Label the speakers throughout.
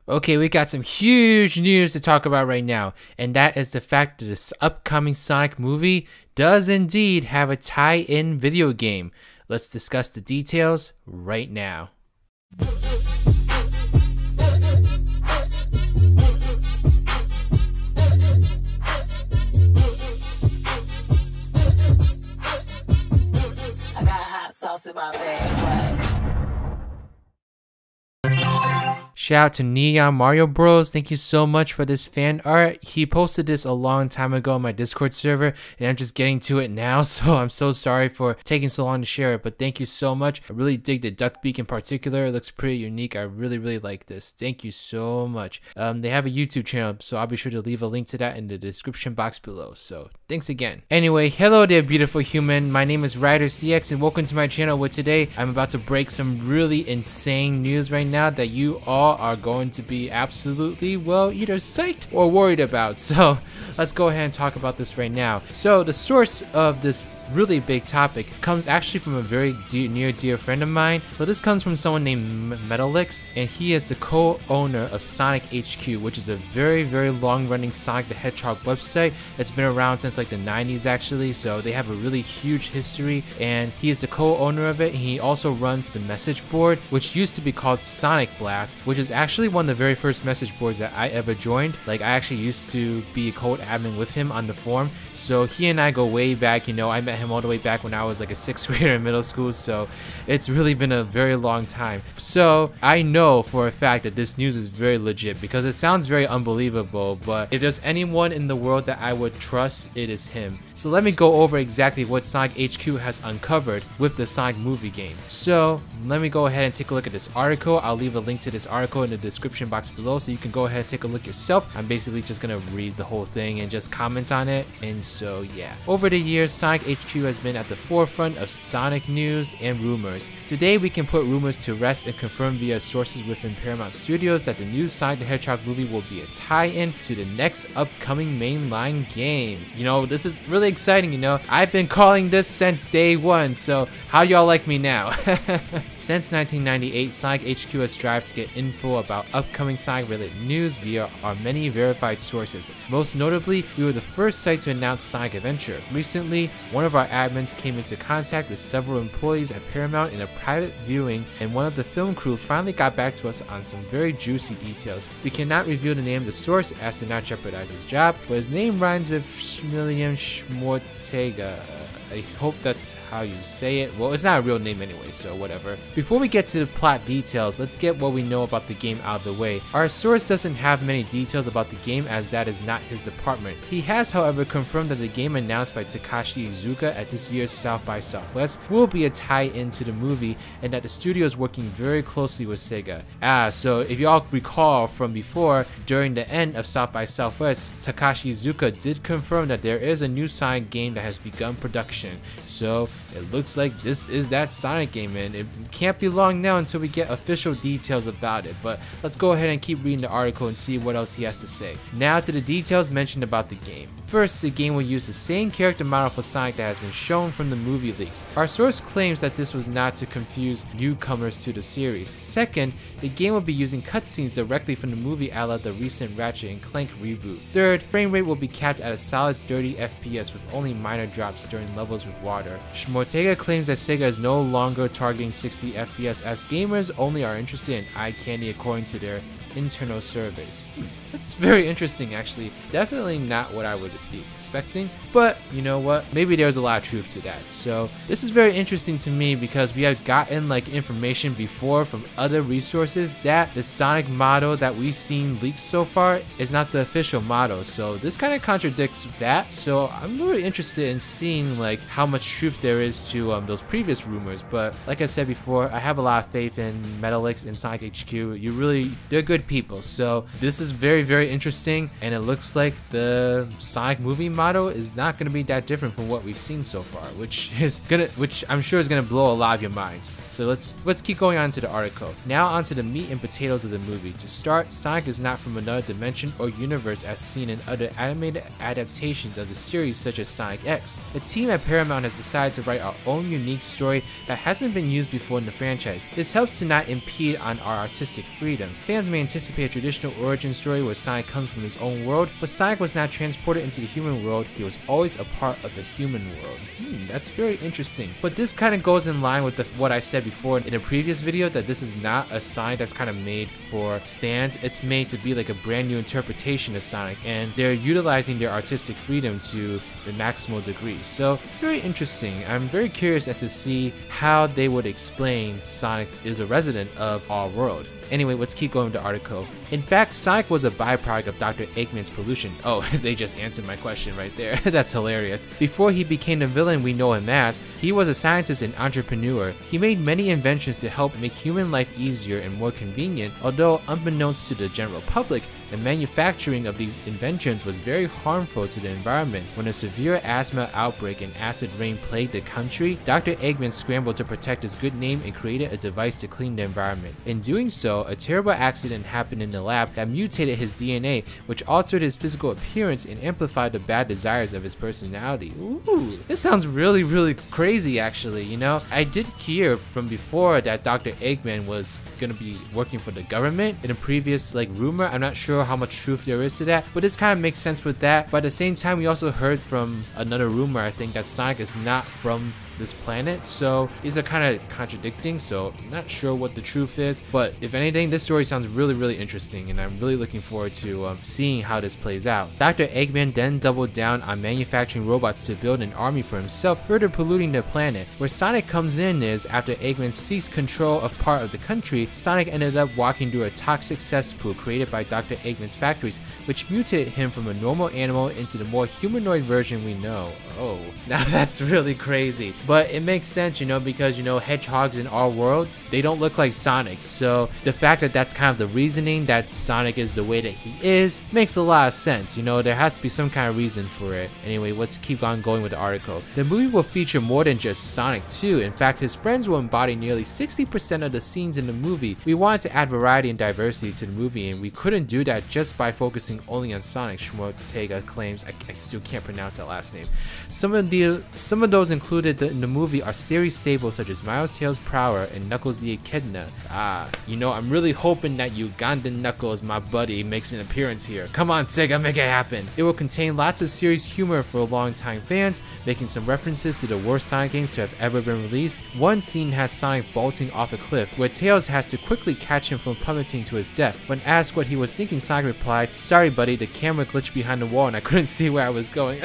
Speaker 1: Okay, we got some huge news to talk about right now, and that is the fact that this upcoming Sonic movie does indeed have a tie-in video game. Let's discuss the details right now.
Speaker 2: I got hot sauce in my bag, swag.
Speaker 1: Shout out to Neon Mario Bros. Thank you so much for this fan art. He posted this a long time ago on my Discord server, and I'm just getting to it now, so I'm so sorry for taking so long to share it, but thank you so much. I really dig the duck beak in particular. It looks pretty unique. I really like this. Thank you so much. They have a YouTube channel, so I'll be sure to leave a link to that in the description box below, so thanks again. Anyway, hello there beautiful human. My name is RidersDX, and welcome to my channel, where today I'm about to break some really insane news right now that you all are going to be absolutely, well, either psyched or worried about. So let's go ahead and talk about this right now. So the source of this really big topic comes actually from a very near dear friend of mine. So this comes from someone named Metalix, and he is the co-owner of SonicHQ, which is a very long running Sonic the Hedgehog website that's been around since like the 90s actually. So they have a really huge history, and he is the co-owner of it. And he also runs the message board, which used to be called Sonic Blast, which is actually one of the very first message boards that I ever joined. Like, I actually used to be a code admin with him on the forum, so he and I go way back. You know, I met him all the way back when I was like a 6th grader in middle school, so it's really been a very long time. So I know for a fact that this news is very legit, because it sounds very unbelievable, but if there's anyone in the world that I would trust, it is him. So let me go over exactly what SonicHQ has uncovered with the Sonic movie game. So let me go ahead and take a look at this article. I'll leave a link to this article in the description box below, so you can go ahead and take a look yourself. I'm basically just gonna read the whole thing and just comment on it. And so yeah, over the years, SonicHQ has been at the forefront of Sonic news and rumors. Today we can put rumors to rest and confirm via sources within Paramount Studios that the new Sonic the Hedgehog movie will be a tie-in to the next upcoming mainline game. You know, this is really exciting. You know, I've been calling this since day one, so how y'all like me now? Since 1998, SonicHQ has strived to get info about upcoming Sonic related news via our many verified sources. Most notably, we were the first site to announce Sonic Adventure. Recently, one of our admins came into contact with several employees at Paramount in a private viewing, and one of the film crew finally got back to us on some very juicy details. We cannot reveal the name of the source as to not jeopardize his job, but his name rhymes with Schmillion Schmortega. I hope that's how you say it. Well, it's not a real name anyway, so whatever. Before we get to the plot details, let's get what we know about the game out of the way. Our source doesn't have many details about the game, as that is not his department. He has, however, confirmed that the game announced by Takashi Iizuka at this year's South by Southwest will be a tie-in to the movie, and that the studio is working very closely with Sega. So if y'all recall from before, during the end of South by Southwest, Takashi Iizuka did confirm that there is a new Sonic game that has begun production. So it looks like this is that Sonic game, and it can't be long now until we get official details about it. But let's go ahead and keep reading the article and see what else he has to say. Now to the details mentioned about the game. First, the game will use the same character model for Sonic that has been shown from the movie leaks. Our source claims that this was not to confuse newcomers to the series. Second, the game will be using cutscenes directly from the movie a la the recent Ratchet & Clank reboot. Third, frame rate will be capped at a solid 30 FPS with only minor drops during levels with water. Schmortega claims that Sega is no longer targeting 60 FPS, as gamers only are interested in eye candy according to their internal surveys. That's very interesting actually. Definitely not what I would be expecting, but you know what? Maybe there's a lot of truth to that. So this is very interesting to me, because we have gotten like information before from other resources that the Sonic model that we've seen leaked so far is not the official model. So this kind of contradicts that. So I'm really interested in seeing like how much truth there is to those previous rumors. But like I said before, I have a lot of faith in Metalix and SonicHQ. They're good people. So this is very interesting, and it looks like the Sonic movie model is not going to be that different from what we've seen so far, which I'm sure is going to blow a lot of your minds. So let's keep going on to the article. Now onto the meat and potatoes of the movie. To start, Sonic is not from another dimension or universe as seen in other animated adaptations of the series such as Sonic X. The team at Paramount has decided to write our own unique story that hasn't been used before in the franchise. This helps to not impede on our artistic freedom. Fans maintain anticipate a traditional origin story where Sonic comes from his own world, but Sonic was not transported into the human world, he was always a part of the human world. That's very interesting. But this kind of goes in line with what I said before in a previous video, that this is not a Sonic that's kind of made for fans. It's made to be like a brand new interpretation of Sonic, and they're utilizing their artistic freedom to the maximal degree. So it's very interesting. I'm very curious as to see how they would explain Sonic is a resident of our world. Anyway, let's keep going with the article. In fact, Sonic was a byproduct of Dr. Eggman's pollution. Oh, they just answered my question right there. That's hilarious. Before he became the villain we know him as, he was a scientist and entrepreneur. He made many inventions to help make human life easier and more convenient, although unbeknownst to the general public, the manufacturing of these inventions was very harmful to the environment. When a severe asthma outbreak and acid rain plagued the country, Dr. Eggman scrambled to protect his good name and created a device to clean the environment. In doing so, a terrible accident happened in the lab that mutated his DNA, which altered his physical appearance and amplified the bad desires of his personality. Ooh, this sounds really crazy actually, you know? I did hear from before that Dr. Eggman was gonna be working for the government in a previous rumor. I'm not sure how much truth there is to that, but this kind of makes sense with that. But at the same time, we also heard from another rumor, I think, that Sonic is not from this planet, so these are kind of contradicting, so I'm not sure what the truth is. But if anything, this story sounds really interesting, and I'm really looking forward to seeing how this plays out. Dr. Eggman then doubled down on manufacturing robots to build an army for himself, further polluting the planet. Where Sonic comes in is, after Eggman seized control of part of the country, Sonic ended up walking through a toxic cesspool created by Dr. Eggman's factories, which mutated him from a normal animal into the more humanoid version we know. Oh, now that's really crazy. But it makes sense, you know, because, you know, hedgehogs in our world, they don't look like Sonic. So the fact that that's kind of the reasoning that Sonic is the way that he is makes a lot of sense. You know, there has to be some kind of reason for it. Anyway, let's keep on going with the article. The movie will feature more than just Sonic too. In fact, his friends will embody nearly 60% of the scenes in the movie. We wanted to add variety and diversity to the movie, and we couldn't do that just by focusing only on Sonic, Schmortega claims. I still can't pronounce that last name. Some of those included in the movie are series staples such as Miles Tails Prower and Knuckles the Echidna. You know, I'm really hoping that Ugandan Knuckles, my buddy, makes an appearance here. Come on, Sega, make it happen. It will contain lots of serious humor for long-time fans, making some references to the worst Sonic games to have ever been released. One scene has Sonic bolting off a cliff, where Tails has to quickly catch him from plummeting to his death. When asked what he was thinking, Sonic replied, "Sorry buddy, the camera glitched behind the wall and I couldn't see where I was going."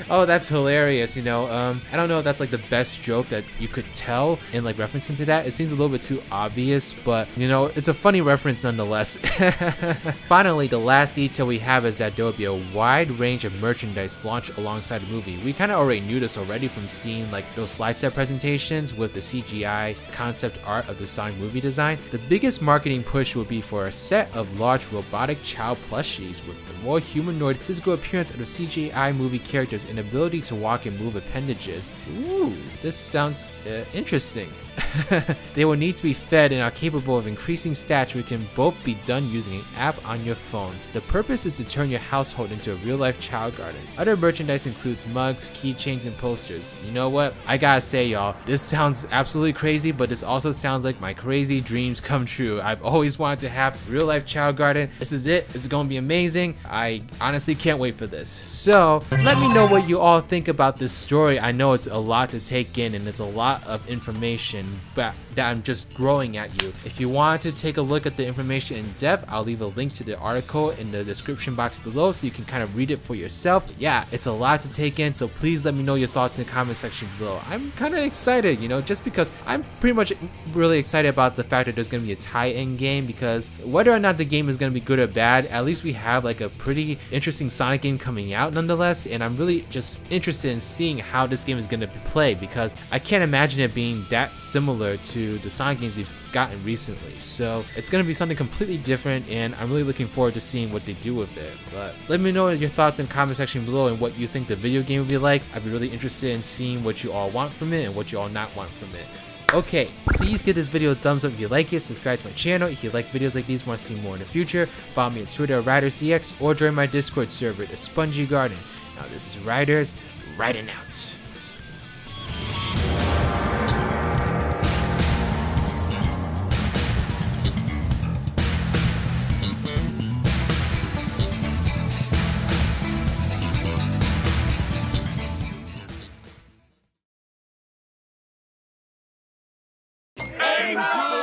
Speaker 1: Oh, that's hilarious, you know. I don't know if that's like the best joke that you could tell in like referencing to that. It seems a little bit too obvious, but you know, it's a funny reference nonetheless. Finally, the last detail we have is that there will be a wide range of merchandise launched alongside the movie. We kind of already knew this already from seeing like those slide set presentations with the CGI concept art of the Sonic movie design. The biggest marketing push will be for a set of large robotic child plushies with the more humanoid physical appearance of the CGI movie characters and ability to walk and move appendages. Ooh, this sounds interesting. They will need to be fed and are capable of increasing stats, which can both be done using an app on your phone. The purpose is to turn your household into a real-life child garden. Other merchandise includes mugs, keychains, and posters. You know what? I gotta say, y'all, this sounds absolutely crazy, but this also sounds like my crazy dreams come true. I've always wanted to have a real-life child garden. This is it. This is gonna be amazing. I honestly can't wait for this. So, let me know what you all think about this story. I know it's a lot to take in and it's a lot of information that I'm just throwing at you. If you want to take a look at the information in depth, I'll leave a link to the article in the description box below so you can kind of read it for yourself. But yeah, it's a lot to take in, so please let me know your thoughts in the comment section below. I'm kind of excited, you know, just because I'm pretty much really excited about the fact that there's going to be a tie-in game, because whether or not the game is going to be good or bad, at least we have like a pretty interesting Sonic game coming out nonetheless, and I'm really just interested in seeing how this game is going to play, because I can't imagine it being that similar to the Sonic games we've gotten recently. So it's going to be something completely different, and I'm really looking forward to seeing what they do with it. But let me know your thoughts in the comment section below and what you think the video game will be like. I'd be really interested in seeing what you all want from it and what you all not want from it. Okay, please give this video a thumbs up if you like it, subscribe to my channel if you like videos like these, want to see more in the future, follow me on Twitter at RidersDX, or join my Discord server, the Spongy Garden. Now this is Riders, riding out.
Speaker 3: Thank you.